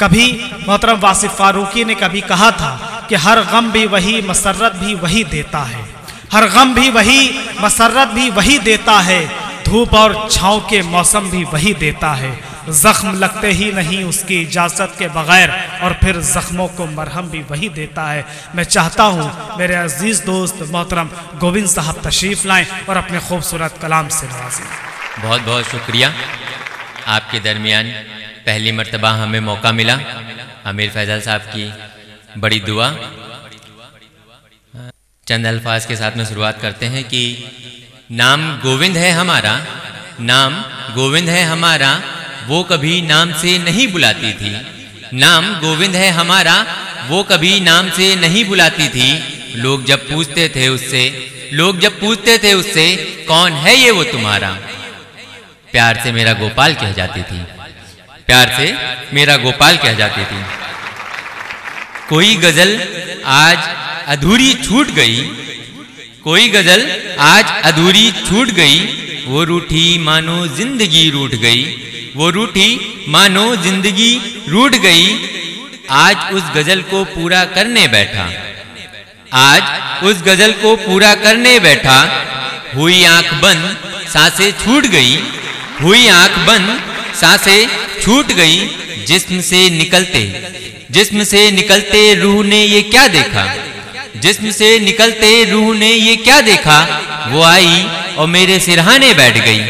कभी मोहतरम वासिफ फारूकी ने कभी कहा था कि हर गम भी वही, मसर्रत भी वही देता है। हर गम भी वही, मसर्रत भी वही देता है। धूप और छाँव के मौसम भी वही देता है। जख्म लगते ही नहीं उसकी इजाज़त के बगैर, और फिर जख्मों को मरहम भी वही देता है। मैं चाहता हूँ मेरे अजीज़ दोस्त मोहतरम गोविंद साहब तशरीफ़ लाएँ और अपने खूबसूरत कलाम से नवाजें। बहुत बहुत शुक्रिया। आपके दरमियान पहली मर्तबा हमें मौका मिला आमिर फैज़ल साहब की बड़ी दुआ। चंद अल्फाज के साथ में शुरुआत करते हैं कि नाम गोविंद है हमारा, नाम गोविंद है हमारा, वो कभी नाम से नहीं बुलाती थी। नाम गोविंद है हमारा, वो कभी नाम से नहीं बुलाती थी। लोग जब पूछते थे उससे कौन है ये वो तुम्हारा, प्यार से मेरा गोपाल कह जाती थी, प्यार से मेरा गोपाल कह जाती थी। कोई गजल आज अधूरी छूट गई, कोई गजल आज अधूरी छूट गई, वो रूठी मानो जिंदगी रूठ गई, वो रूठी मानो जिंदगी रूठ गई। आज उस गजल को पूरा करने बैठा, आज उस गजल को पूरा करने बैठा। हुई आंख बंद सांसें छूट गई, हुई आंख बंद सांसें छूट गई। जिस्म से निकलते रूह ने ये क्या देखा, जिस्म से निकलते रूह ने ये क्या देखा। वो आई और मेरे सिरहाने बैठ गई,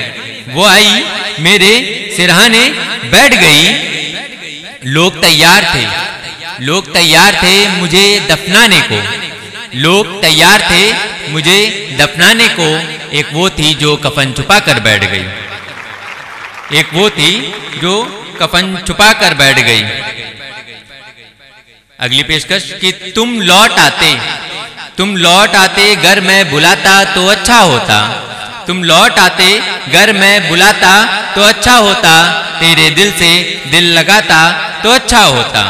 वो आई मेरे सिरहाने बैठ गई। लोग तैयार थे मुझे दफनाने को, लोग तैयार थे मुझे दफनाने को। एक वो थी जो कफन छुपा कर बैठ गई, एक वो थी जो कफन छुपा कर बैठ गई। अगली पेशकश कि तुम लौट आते घर में बुलाता तो अच्छा होता, तुम लौट आते घर में बुलाता तो अच्छा होता। तेरे दिल से दिल लगाता तो अच्छा होता,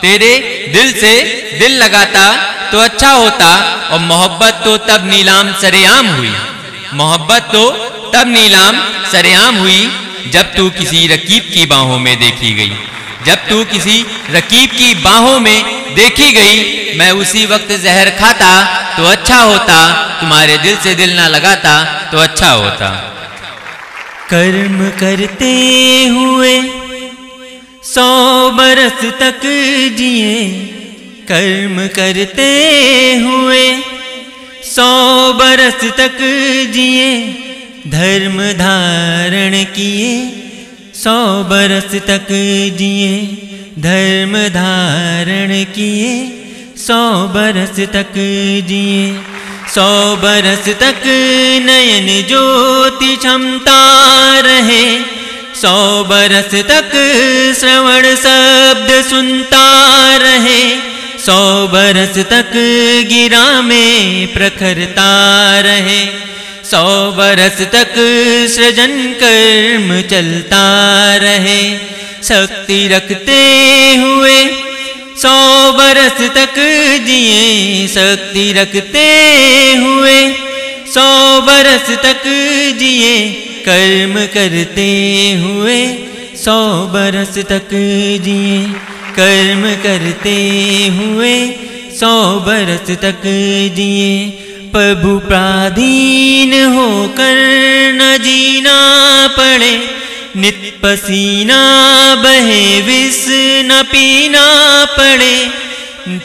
तेरे दिल से दिल लगाता तो अच्छा होता। और मोहब्बत तो तब नीलाम सरेआम हुई, मोहब्बत तो तब नीलाम सरेआम हुई जब तू किसी रकीब की बाहों में देखी गई, जब तू किसी रकीब की बाहों में देखी गई। मैं उसी वक्त जहर खाता तो अच्छा होता, तुम्हारे दिल से दिल ना लगाता तो अच्छा होता। कर्म करते हुए 100 बरस तक जिए, कर्म करते हुए 100 बरस तक जिए। धर्म धारण किए 100 बरस तक जिए, धर्म धारण किए 100 बरस तक जिए। 100 बरस तक नयन ज्योति क्षमता रहे, 100 बरस तक श्रवण शब्द सुनता रहे। 100 बरस तक गिरा में प्रखरता रहे, 100 बरस तक सृजन कर्म चलता रहे। शक्ति रखते हुए 100 बरस तक जिए, शक्ति रखते हुए 100 बरस तक जिए। कर्म करते हुए 100 बरस तक जिए, कर्म करते हुए 100 बरस तक जिए। प्रभु प्राधीन होकर न जीना पड़े, नित पसीना बहे विष न पीना पड़े।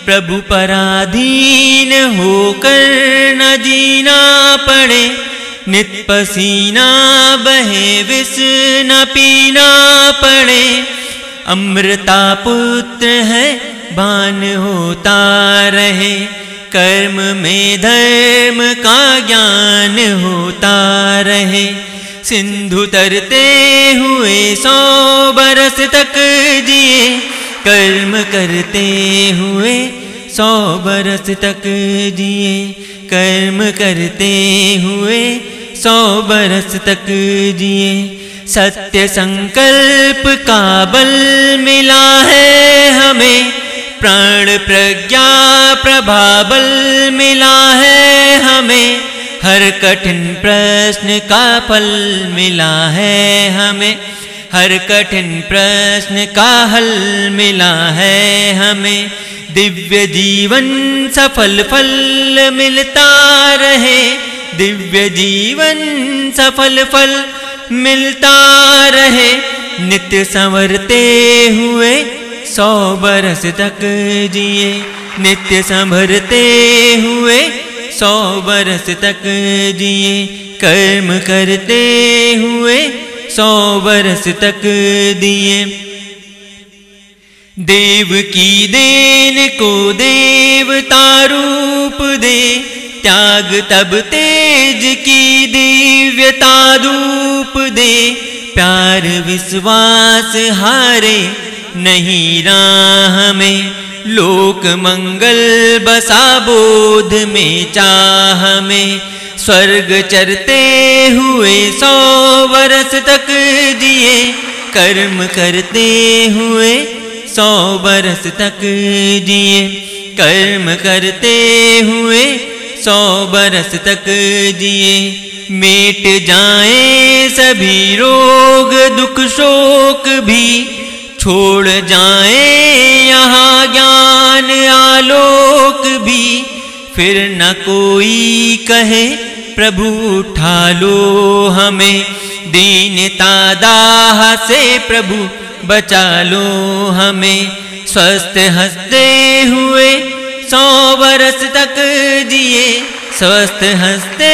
प्रभु पराधीन होकर न जीना पड़े, नित पसीना बहे विष न पीना पड़े। अमृता पुत्र है भान होता रहे, कर्म में धर्म का ज्ञान होता रहे। सिंधु तरते हुए 100 बरस तक जिए, कर्म करते हुए 100 बरस तक जिए। कर्म करते हुए 100 बरस तक जिए। सत्य संकल्प का बल मिला है हमें, प्राण प्रज्ञा प्रभाबल मिला है हमें। हर कठिन प्रश्न का फल मिला है हमें, हर कठिन प्रश्न का हल मिला है हमें, दिव्य जीवन सफल फल मिलता रहे, दिव्य जीवन सफल फल मिलता रहे। नित्य संवरते हुए 100 बरस तक जिए, नित्य संभरते हुए 100 बरस तक जिए, कर्म करते हुए 100 बरस तक दिए। देव की देन को देवता रूप दे, त्याग तब तेज की दिव्यता धूप दे, प्यार विश्वास हारे नहीं राह में, लोक मंगल बसा बोध में चाह में, स्वर्ग चरते हुए 100 बरस तक जिए, कर्म करते हुए 100 बरस तक जिए, कर्म करते हुए 100 बरस तक जिए। मिट जाए सभी रोग दुख शोक भी, छोड़ जाए यहाँ ज्ञान आलोक भी, फिर न कोई कहे प्रभु उठा लो हमें, दीनता दाह से प्रभु बचा लो हमें। स्वस्थ हंसते हुए 100 बरस तक जिए, स्वस्थ हंसते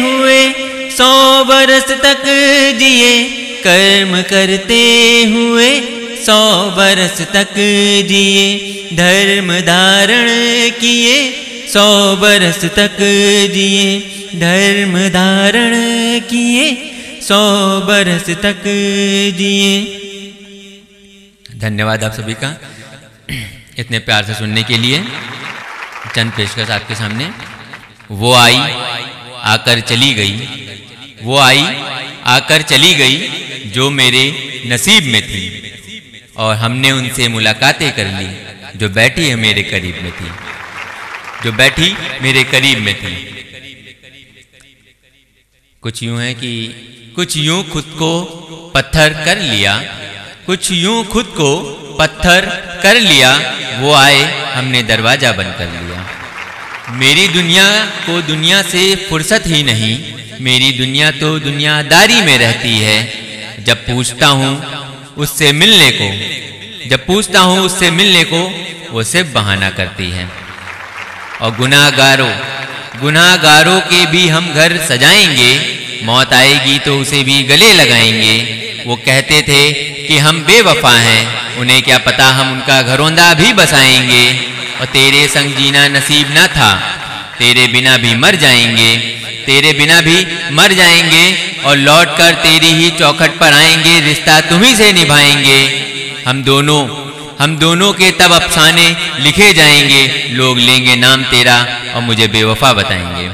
हुए 100 बरस तक जिए, कर्म करते हुए 100 बरस तक जिए, धर्म धारण किए 100 बरस तक जिए, धर्म धारण किए 100 बरस तक जिए। धन्यवाद आप सभी का इतने प्यार से सुनने के लिए। चंद पेशकश आपके सामने। वो आई आकर चली गई, वो आई आकर चली गई जो मेरे नसीब में थी, और हमने उनसे मुलाकातें कर ली जो बैठी है मेरे करीब में थी, जो बैठी मेरे करीब में थी। कुछ यूं है कि कुछ यूं खुद को पत्थर कर लिया, कुछ यूं खुद को पत्थर कर लिया, वो आए हमने दरवाजा बंद कर लिया। मेरी दुनिया को दुनिया से फुर्सत ही नहीं, मेरी दुनिया तो दुनियादारी में रहती है। जब पूछता हूँ उससे मिलने को, जब पूछता हूँ उससे मिलने को, वो सिर्फ बहाना करती है। और गुनाहगारों के भी हम घर सजाएंगे, मौत आएगी तो उसे भी गले लगाएंगे। वो कहते थे कि हम बेवफा हैं, उन्हें क्या पता हम उनका घरौंदा भी बसाएंगे। और तेरे संग जीना नसीब न था, तेरे बिना भी मर जाएंगे, तेरे बिना भी मर जाएंगे, और लौट कर तेरी ही चौखट पर आएंगे, रिश्ता तुम्ही से निभाएंगे। हम दोनों के तब अफसाने लिखे जाएंगे, लोग लेंगे नाम तेरा और मुझे बेवफा बताएंगे।